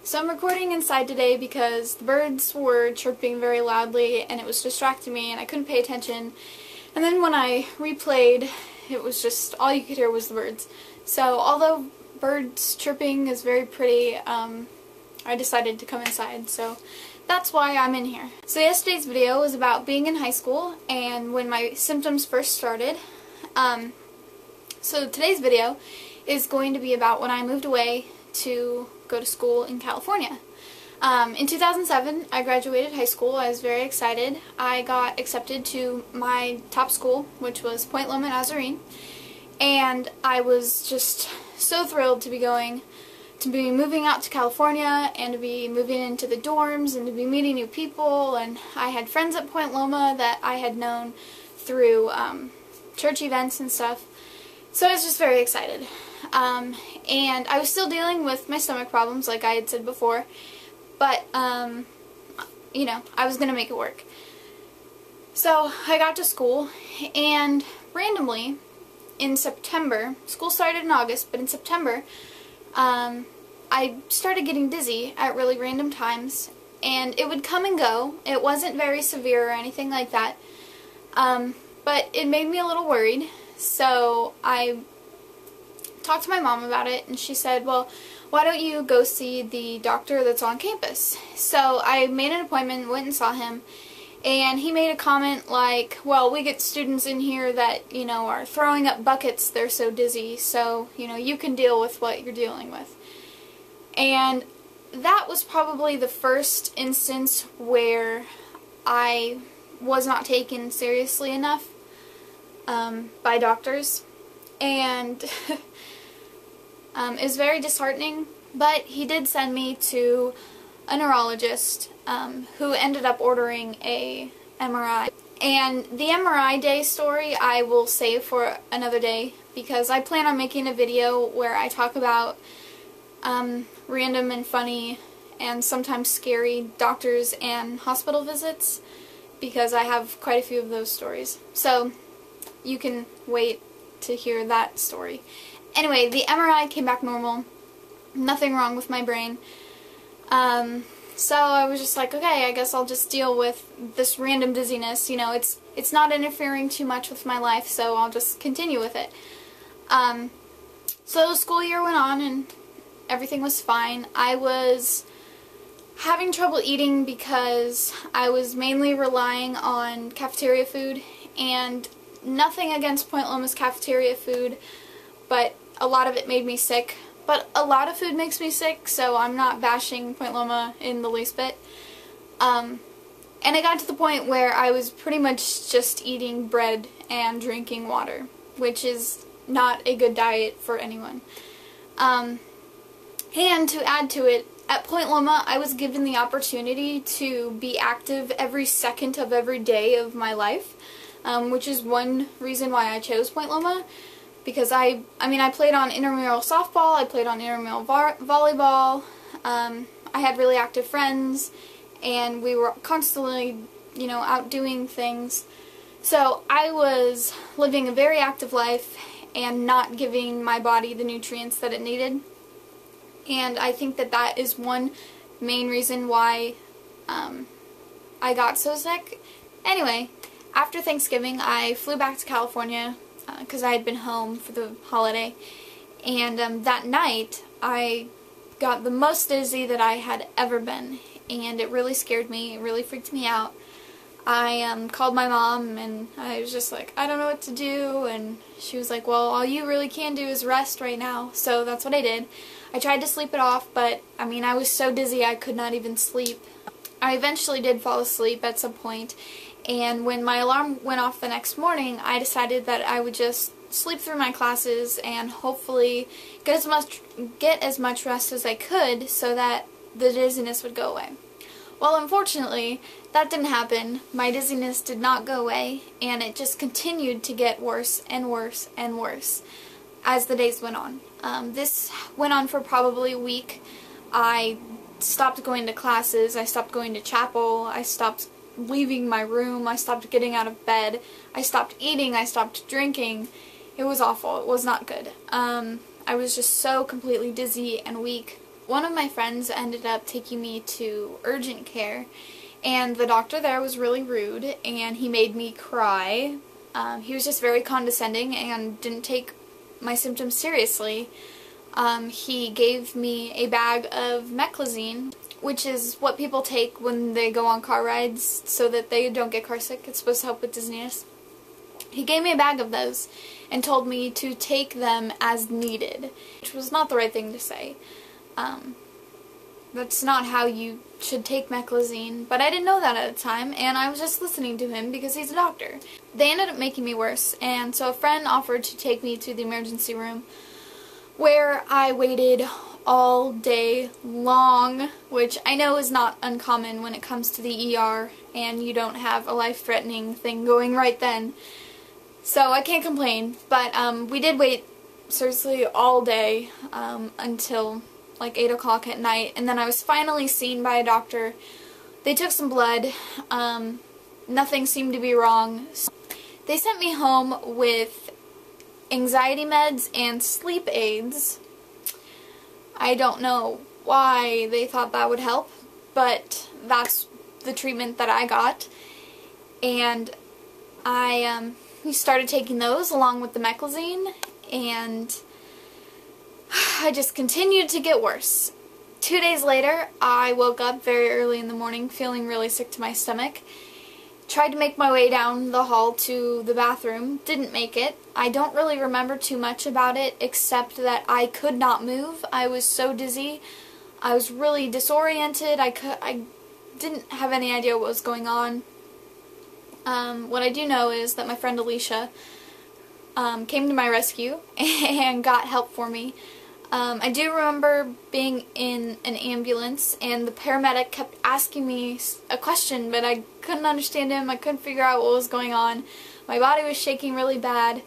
So I'm recording inside today because the birds were chirping very loudly and it was distracting me and I couldn't pay attention. And then when I replayed, it was just, all you could hear was the birds. So although birds chirping is very pretty, I decided to come inside. So that's why I'm in here. So yesterday's video was about being in high school and when my symptoms first started. So today's video is going to be about when I moved away to go to school in California. In 2007, I graduated high school. I was very excited. I got accepted to my top school, which was Point Loma Nazarene, and I was just so thrilled to be moving out to California and to be moving into the dorms and to be meeting new people. And I had friends at Point Loma that I had known through church events and stuff. So I was just very excited. And I was still dealing with my stomach problems, like I had said before, but, you know, I was going to make it work. So I got to school, and randomly, in September, school started in August, but in September, I started getting dizzy at really random times, and it would come and go. It wasn't very severe or anything like that, but it made me a little worried, so I talked to my mom about it, and she said, well, why don't you go see the doctor that's on campus? So I made an appointment, went and saw him, and he made a comment like, well, we get students in here that, you know, are throwing up buckets, they're so dizzy, so, you know, you can deal with what you're dealing with. And that was probably the first instance where I was not taken seriously enough by doctors, and it was very disheartening, but he did send me to a neurologist who ended up ordering a MRI. And the MRI day story I will save for another day because I plan on making a video where I talk about random and funny and sometimes scary doctors and hospital visits, because I have quite a few of those stories. So you can wait to hear that story. Anyway, the MRI came back normal. Nothing wrong with my brain. So I was just like, okay, I guess I'll just deal with this random dizziness. You know, it's not interfering too much with my life, so I'll just continue with it. So the school year went on and everything was fine. I was having trouble eating because I was mainly relying on cafeteria food, and nothing against Point Loma's cafeteria food, but a lot of it made me sick. But a lot of food makes me sick, so I'm not bashing Point Loma in the least bit. And it got to the point where I was pretty much just eating bread and drinking water, which is not a good diet for anyone. And to add to it, at Point Loma, I was given the opportunity to be active every second of every day of my life, which is one reason why I chose Point Loma. Because I played on intramural softball, I played on intramural volleyball, I had really active friends, and we were constantly, you know, out doing things. So I was living a very active life and not giving my body the nutrients that it needed. And I think that that is one main reason why I got so sick. Anyway, after Thanksgiving, I flew back to California because I had been home for the holiday, and that night I got the most dizzy that I had ever been, and it really scared me, it really freaked me out. I called my mom, and I was just like, I don't know what to do, and she was like, well, all you really can do is rest right now. So that's what I did. I tried to sleep it off, but I was so dizzy I could not even sleep. I eventually did fall asleep at some point, and when my alarm went off the next morning, I decided that I would just sleep through my classes and hopefully get as much rest as I could so that the dizziness would go away. Well, unfortunately, that didn't happen. My dizziness did not go away, and it just continued to get worse and worse and worse as the days went on. This went on for probably a week. I stopped going to classes, I stopped going to chapel, I stopped leaving my room, I stopped getting out of bed, I stopped eating, I stopped drinking. It was awful. It was not good. I was just so completely dizzy and weak. one of my friends ended up taking me to urgent care, and the doctor there was really rude, and he made me cry. He was just very condescending and didn't take my symptoms seriously. He gave me a bag of meclizine, which is what people take when they go on car rides so that they don't get car sick. It's supposed to help with dizziness. He gave me a bag of those and told me to take them as needed, which was not the right thing to say. That's not how you should take meclizine, but I didn't know that at the time, and I was just listening to him because he's a doctor. They ended up making me worse, and so a friend offered to take me to the emergency room, where I waited all day long, which I know is not uncommon when it comes to the ER and you don't have a life-threatening thing going right then. So I can't complain, but we did wait seriously all day until like 8 o'clock at night, and then I was finally seen by a doctor. They took some blood. Nothing seemed to be wrong. They sent me home with anxiety meds and sleep aids. I don't know why they thought that would help, but that's the treatment that I got, and I started taking those along with the meclizine, and I just continued to get worse. 2 days later, I woke up very early in the morning feeling really sick to my stomach. Tried to make my way down the hall to the bathroom. Didn't make it. I don't really remember too much about it except that I could not move. I was so dizzy. I was really disoriented. I didn't have any idea what was going on. What I do know is that my friend Alicia came to my rescue and got help for me. I do remember being in an ambulance, and the paramedic kept asking me a question, but I couldn't understand him. I couldn't figure out what was going on. My body was shaking really bad.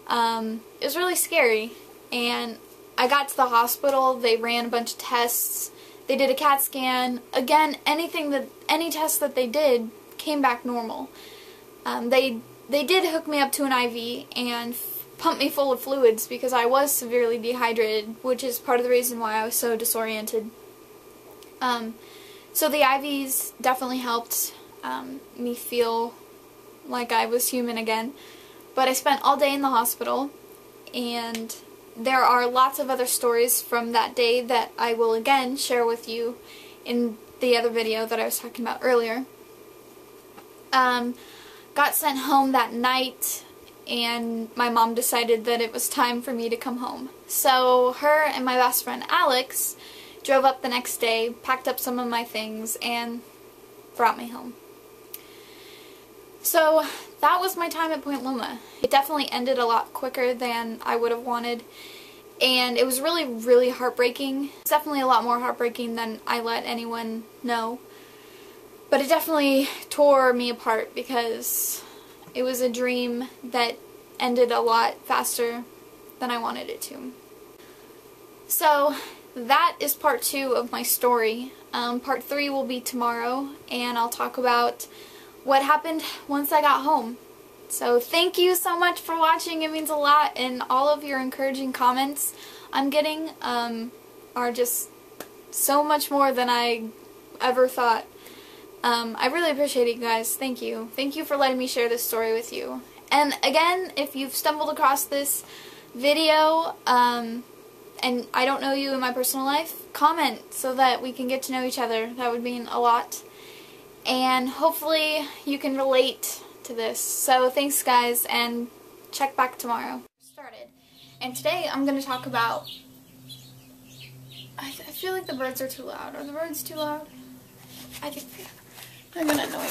It was really scary, and I got to the hospital. They ran a bunch of tests. They did a CAT scan. Again, any test that they did came back normal. They did hook me up to an IV and pump me full of fluids because I was severely dehydrated, which is part of the reason why I was so disoriented. So the IVs definitely helped me feel like I was human again. But I spent all day in the hospital, and there are lots of other stories from that day that I will again share with you in the other video that I was talking about earlier. Got sent home that night, and my mom decided that it was time for me to come home. So her and my best friend Alex drove up the next day, packed up some of my things, and brought me home. So that was my time at Point Loma. It definitely ended a lot quicker than I would have wanted, and it was really, really heartbreaking. It's definitely a lot more heartbreaking than I let anyone know. But it definitely tore me apart because it was a dream that ended a lot faster than I wanted it to. So that is part 2 of my story. Part 3 will be tomorrow, and I'll talk about what happened once I got home. So thank you so much for watching. It means a lot, and all of your encouraging comments I'm getting are just so much more than I ever thought. I really appreciate it, guys. Thank you. Thank you for letting me share this story with you. And again, if you've stumbled across this video, and I don't know you in my personal life, comment so that we can get to know each other. That would mean a lot. And hopefully you can relate to this. So thanks, guys, and check back tomorrow. Started. And today I'm going to talk about... I feel like the birds are too loud. Are the birds too loud? I think they're going to annoy me.